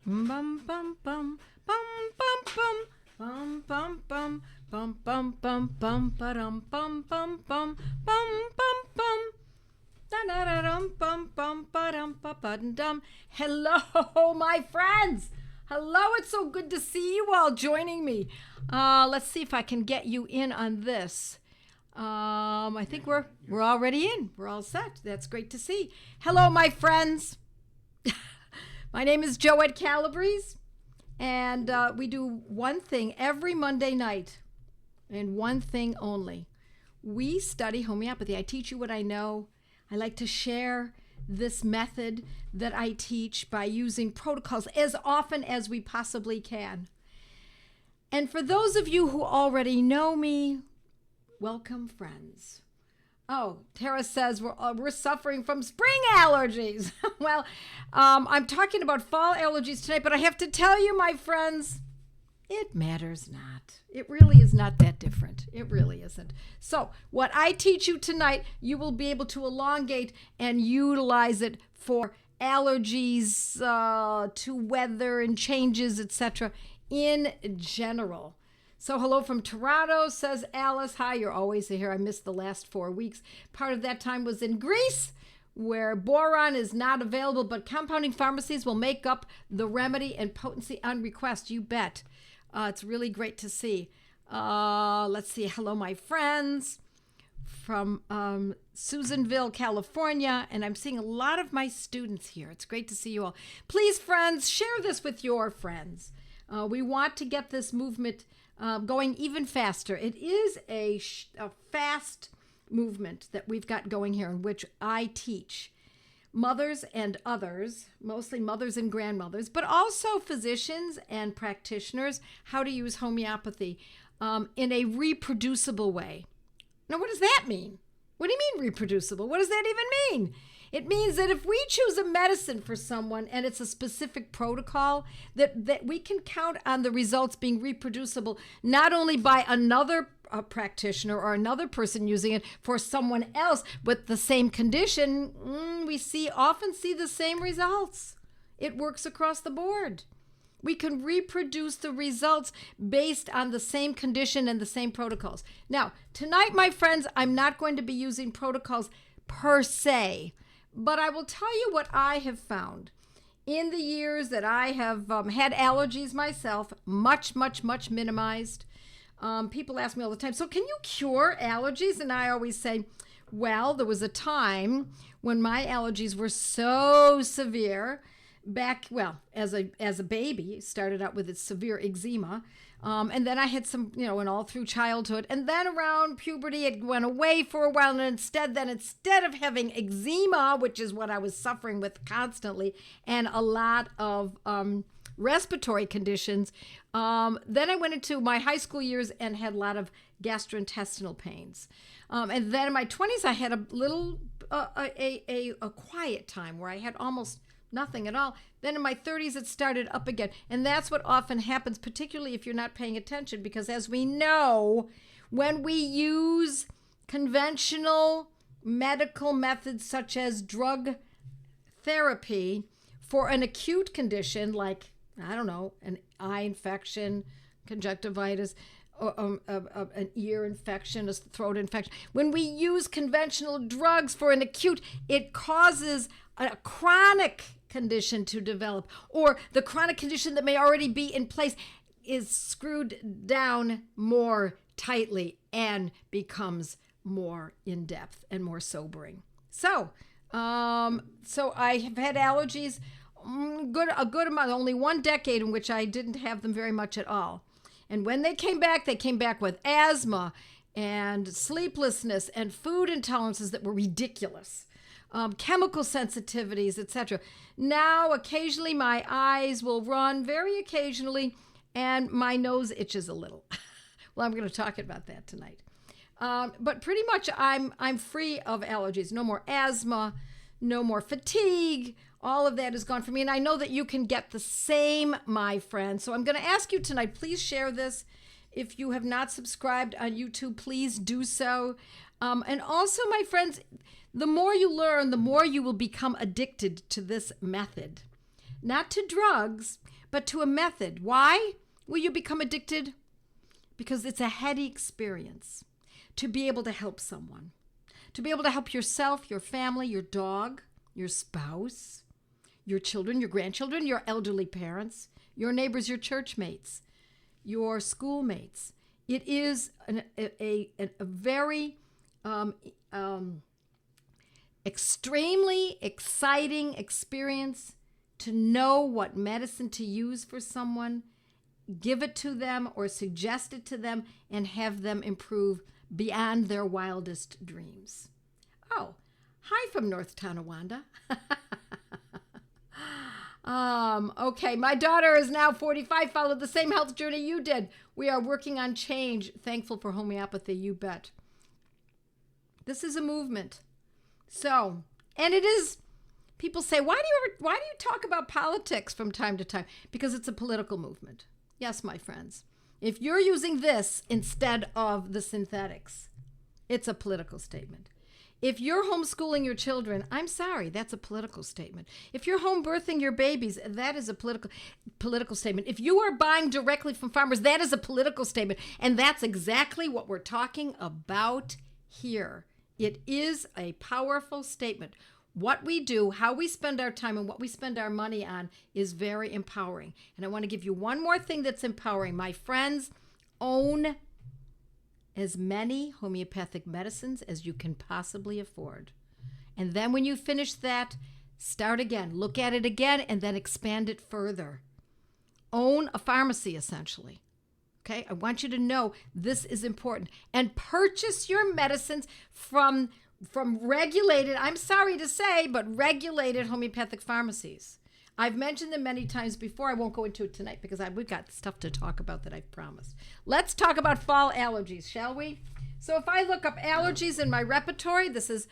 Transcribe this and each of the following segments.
Bum bum bum bum bum bum bum bum bum bum bum bum ba-dum bum bum bum bum bum bum da-da-da-dum bum bum ba-dum ba-ba-dum. Hello, my friends. Hello, it's so good to see you all joining me. Let's see if I can get you in on this. I think we're already in. We're all set. That's great to see. Hello, my friends. My name is Joette Calabrese, and we do one thing every Monday night, and one thing only. We study homeopathy. I teach you what I know. I like to share this method that I teach by using protocols as often as we possibly can. And for those of you who already know me, welcome, friends. Oh, Tara says we're suffering from spring allergies. Well, I'm talking about fall allergies tonight, but I have to tell you, my friends, it matters not. It really is not that different. It really isn't. So what I teach you tonight, you will be able to elongate and utilize it for allergies, to weather and changes, etc. in general. So hello from Toronto, says Alice. Hi, you're always here. I missed the last 4 weeks. Part of that time was in Greece, where boron is not available, but compounding pharmacies will make up the remedy and potency on request. You bet. It's really great to see. Let's see. Hello, my friends from Susanville, California. And I'm seeing a lot of my students here. It's great to see you all. Please, friends, share this with your friends. We want to get this movement going even faster. It is a fast movement that we've got going here, in which I teach mothers and others, mostly mothers and grandmothers, but also physicians and practitioners, how to use homeopathy in a reproducible way. Now, what does that mean? What do you mean reproducible? What does that even mean? It means that if we choose a medicine for someone and it's a specific protocol, that we can count on the results being reproducible, not only by another practitioner or another person using it for someone else with the same condition. We often see the same results. It works across the board. We can reproduce the results based on the same condition and the same protocols. Now, tonight, my friends, I'm not going to be using protocols per se, but I will tell you what I have found. In the years that I have had allergies myself, much minimized. People ask me all the time, so can you cure allergies? And I always say, well, there was a time when my allergies were so severe back, well, as a baby, started out with its severe eczema. And then I had some, and all through childhood. And then around puberty, it went away for a while. And instead of having eczema, which is what I was suffering with constantly, and a lot of respiratory conditions, then I went into my high school years and had a lot of gastrointestinal pains. And then in my 20s, I had a little, a quiet time where I had almost nothing at all. Then in my 30s, it started up again. And that's what often happens, particularly if you're not paying attention, because as we know, when we use conventional medical methods such as drug therapy for an acute condition like, I don't know, an eye infection, conjunctivitis, or an ear infection, a throat infection. When we use conventional drugs for an acute, it causes a chronic condition to develop, or the chronic condition that may already be in place is screwed down more tightly and becomes more in-depth and more sobering. So I have had allergies a good amount, only 1 decade in which I didn't have them very much at all. And when they came back with asthma and sleeplessness and food intolerances that were ridiculous. Chemical sensitivities, etc. Now, occasionally my eyes will run, very occasionally, and my nose itches a little. Well, I'm going to talk about that tonight. But pretty much I'm free of allergies. No more asthma, no more fatigue. All of that is gone for me. And I know that you can get the same, my friends. So I'm going to ask you tonight, please share this. If you have not subscribed on YouTube, please do so. And also, my friends, the more you learn, the more you will become addicted to this method. Not to drugs, but to a method. Why will you become addicted? Because it's a heady experience to be able to help someone, to be able to help yourself, your family, your dog, your spouse, your children, your grandchildren, your elderly parents, your neighbors, your church mates, your schoolmates. It is a very extremely exciting experience to know what medicine to use for someone, give it to them or suggest it to them, and have them improve beyond their wildest dreams. Oh, hi from North Tonawanda. Okay, my daughter is now 45, followed the same health journey you did. We are working on change. Thankful for homeopathy, you bet. This is a movement. So, and it is, people say, why do you talk about politics from time to time? Because it's a political movement. Yes, my friends. If you're using this instead of the synthetics, it's a political statement. If you're homeschooling your children, I'm sorry, that's a political statement. If you're home birthing your babies, that is a political statement. If you are buying directly from farmers, that is a political statement. And that's exactly what we're talking about here. It is a powerful statement. What we do, how we spend our time, and what we spend our money on is very empowering. And I want to give you one more thing that's empowering. My friends, own as many homeopathic medicines as you can possibly afford. And then when you finish that, start again. Look at it again and then expand it further. Own a pharmacy, essentially. Okay? I want you to know this is important. And purchase your medicines from regulated, I'm sorry to say, but regulated homeopathic pharmacies. I've mentioned them many times before. I won't go into it tonight because we've got stuff to talk about that I've promised. Let's talk about fall allergies, shall we? So if I look up allergies in my repertory, this is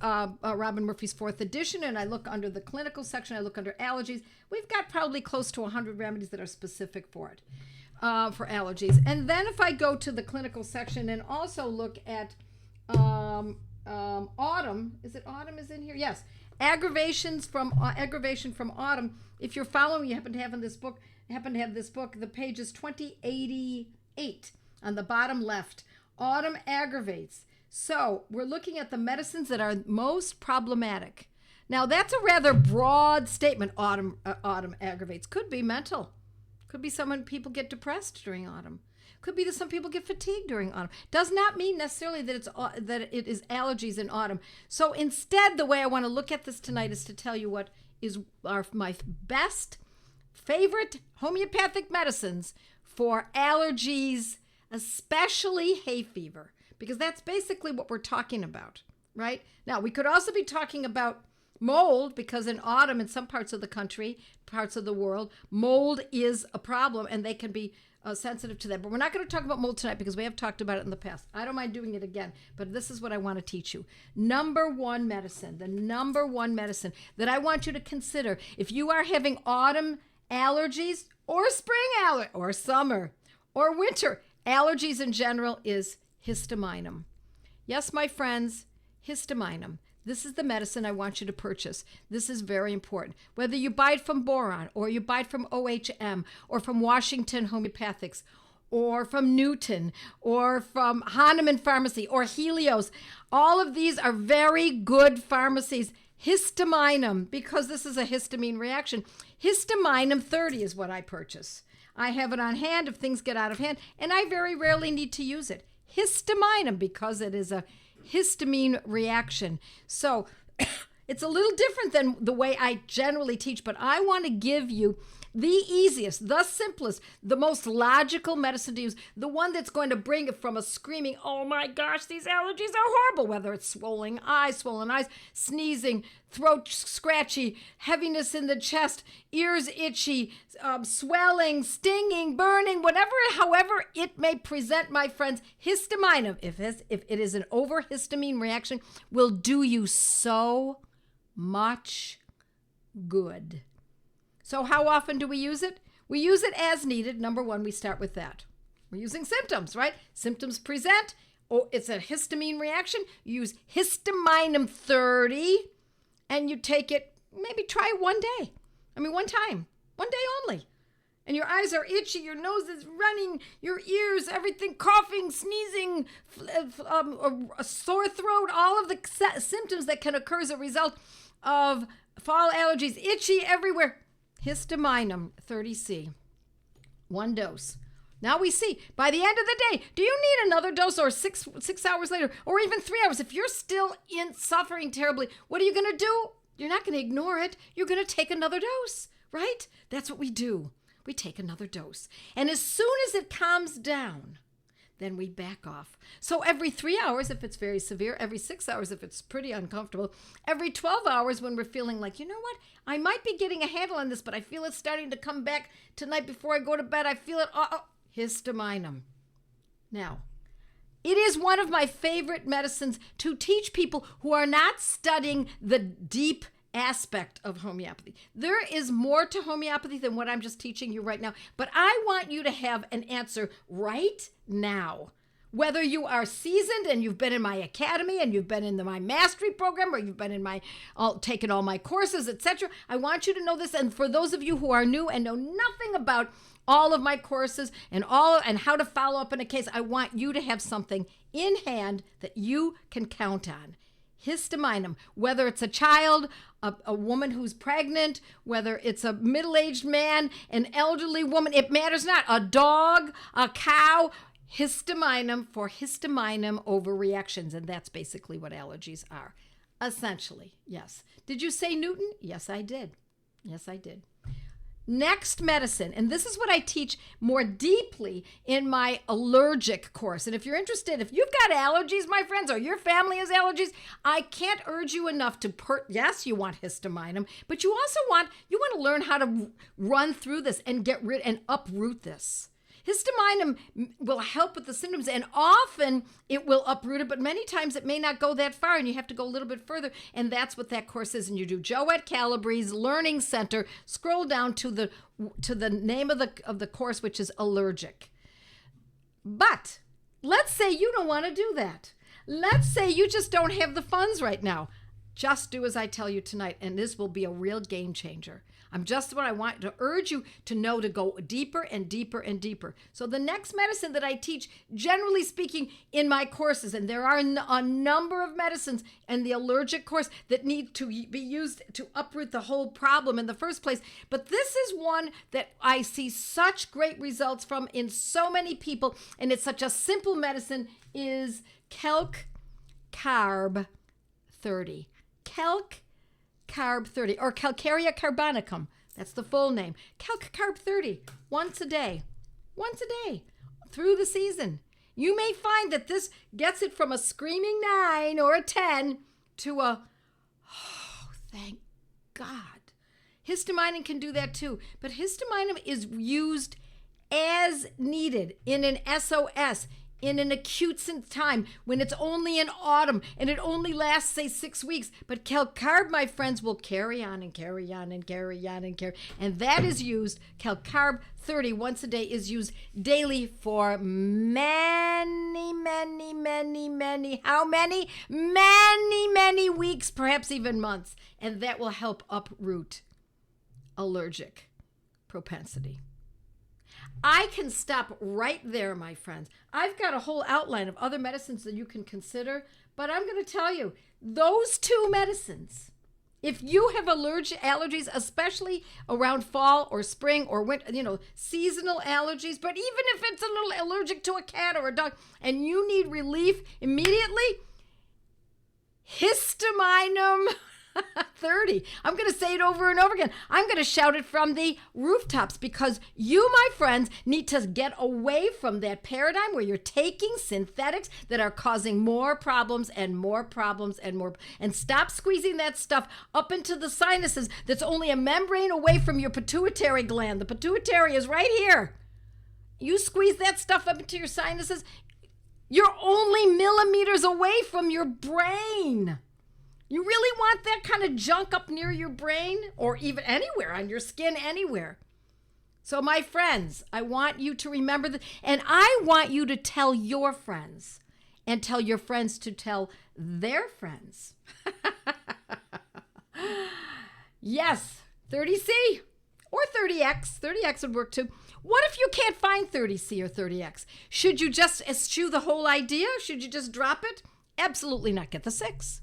Robin Murphy's 4th edition, and I look under the clinical section, I look under allergies. We've got probably close to 100 remedies that are specific for it, for allergies. And then if I go to the clinical section and also look at autumn, is it autumn is in here? Yes. Aggravation from autumn. If you're following, you happen to have this book, the page is 2088 on the bottom left. Autumn aggravates. So we're looking at the medicines that are most problematic. Now that's a rather broad statement. Autumn aggravates. Could be mental. Could be people get depressed during autumn. Could be that some people get fatigued during autumn. Does not mean necessarily that it is allergies in autumn. So instead, the way I want to look at this tonight is to tell you what is my best favorite homeopathic medicines for allergies, especially hay fever, because that's basically what we're talking about, right? Now, we could also be talking about mold, because in autumn, in some parts of the country, parts of the world, mold is a problem, and they can be sensitive to that. But we're not going to talk about mold tonight because we have talked about it in the past. I don't mind doing it again, but this is what I want to teach you. The number one medicine that I want you to consider if you are having autumn allergies or spring allergies or summer or winter allergies in general is histamine. Yes, my friends, histamine. This is the medicine I want you to purchase. This is very important. Whether you buy it from Boron, or you buy it from OHM, or from Washington Homeopathics, or from Newton, or from Hahnemann Pharmacy, or Helios, all of these are very good pharmacies. Histamine, because this is a histamine reaction. Histamine 30 is what I purchase. I have it on hand if things get out of hand, and I very rarely need to use it. Histamine, because it is a histamine reaction. So it's a little different than the way I generally teach, but I want to give you the easiest, the simplest, the most logical medicine to use, the one that's going to bring it from a screaming, oh my gosh, these allergies are horrible, whether it's swollen eyes, sneezing, throat scratchy, heaviness in the chest, ears itchy, swelling, stinging, burning, however it may present, my friends. Histamine, if it is an overhistamine reaction, will do you so much good. So how often do we use it? We use it as needed. Number one, we start with that. We're using symptoms, right? Symptoms present. Oh, it's a histamine reaction. You use histamine 30, and you take it, maybe try it one day. One time. One day only. and your eyes are itchy, your nose is running, your ears, everything, coughing, sneezing, a sore throat, all of the symptoms that can occur as a result of fall allergies, itchy everywhere. Histamine 30C, 1 dose. Now we see, by the end of the day, do you need another dose or six hours later, or even 3 hours? If you're still suffering terribly, what are you going to do? You're not going to ignore it. You're going to take another dose, right? That's what we do. We take another dose. And as soon as it calms down, then we back off. So every 3 hours, if it's very severe, every 6 hours, if it's pretty uncomfortable, every 12 hours when we're feeling like, you know what, I might be getting a handle on this, but I feel it's starting to come back tonight before I go to bed. I feel it. Histamine. Now, it is one of my favorite medicines to teach people who are not studying the deep aspect of homeopathy. There is more to homeopathy than what I'm just teaching you right now, but I want you to have an answer right now. Whether you are seasoned and you've been in my academy and you've been in my mastery program or you've been in taken all my courses, etc., I want you to know this. And for those of you who are new and know nothing about all of my courses and how to follow up in a case, I want you to have something in hand that you can count on. Histamine, whether it's a child, a woman who's pregnant, whether it's a middle-aged man, an elderly woman, it matters not, a dog, a cow, histamine for histamine overreactions, and that's basically what allergies are. Essentially, yes. Did you say Newton? Yes, I did. Yes, I did. Next medicine, and this is what I teach more deeply in my allergic course. And if you're interested, if you've got allergies, my friends, or your family has allergies, I can't urge you enough to yes, you want histamine, but you also want to learn how to run through this and get rid and uproot this. Histamine will help with the symptoms, and often it will uproot it, but many times it may not go that far, and you have to go a little bit further, and that's what that course is. And you do Joette Calabrese Learning Center. Scroll down to the name of the course, which is allergic. But let's say you don't want to do that. Let's say you just don't have the funds right now. Just do as I tell you tonight, and this will be a real game changer. What I want to urge you to know, to go deeper and deeper and deeper. So the next medicine that I teach, generally speaking, in my courses, and there are a number of medicines in the allergic course that need to be used to uproot the whole problem in the first place. But this is one that I see such great results from in so many people, and it's such a simple medicine, is Calc Carb 30. Calc Carb 30, or Calcarea carbonicum. That's the full name. Calc Carb 30, once a day, through the season. You may find that this gets it from a screaming 9 or a 10 to a, oh, thank God. Histamine can do that too, but histamine is used as needed in an SOS, in an acute time, when it's only in autumn and it only lasts, say, 6 weeks. But Calcarb, my friends, will carry on and carry on and carry on and carry. And that is used, Calcarb 30 once a day is used daily for many, many, many, many, how many? Many, many weeks, perhaps even months. And that will help uproot allergic propensity. I can stop right there, my friends. I've got a whole outline of other medicines that you can consider, but I'm going to tell you, those 2 medicines, if you have allergies, especially around fall or spring or winter, seasonal allergies, but even if it's a little allergic to a cat or a dog and you need relief immediately, histamine 30. I'm going to say it over and over again. I'm going to shout it from the rooftops, because you, my friends, need to get away from that paradigm where you're taking synthetics that are causing more problems and more problems and more, and stop squeezing that stuff up into the sinuses that's only a membrane away from your pituitary gland. The pituitary is right here. You squeeze that stuff up into your sinuses, you're only millimeters away from your brain. You really want that kind of junk up near your brain, or even anywhere on your skin, anywhere. So my friends, I want you to remember that, and I want you to tell your friends, and tell your friends to tell their friends. Yes, 30C or 30 30x. 30x would work too. What if you can't find 30C or 30x? Should you just eschew the whole idea? Should you just drop it? Absolutely not. Get the 6.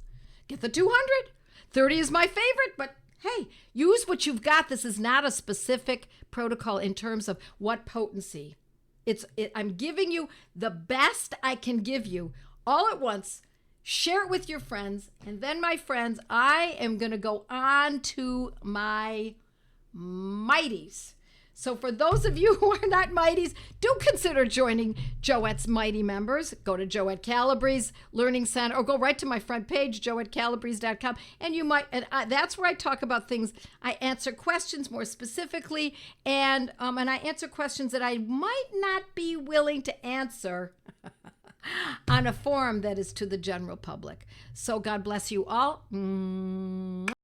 Get the 200. 30 is my favorite, but hey, use what you've got. This is not a specific protocol in terms of what potency. I'm giving you the best I can give you all at once. Share it with your friends. And then, my friends, I am going to go on to my mighties. So for those of you who are not mighties, do consider joining Joette's Mighty members. Go to Joette Calabrese Learning Center, or go right to my front page, joettecalabrese.com, and that's where I talk about things. I answer questions more specifically, and I answer questions that I might not be willing to answer on a forum that is to the general public. So God bless you all.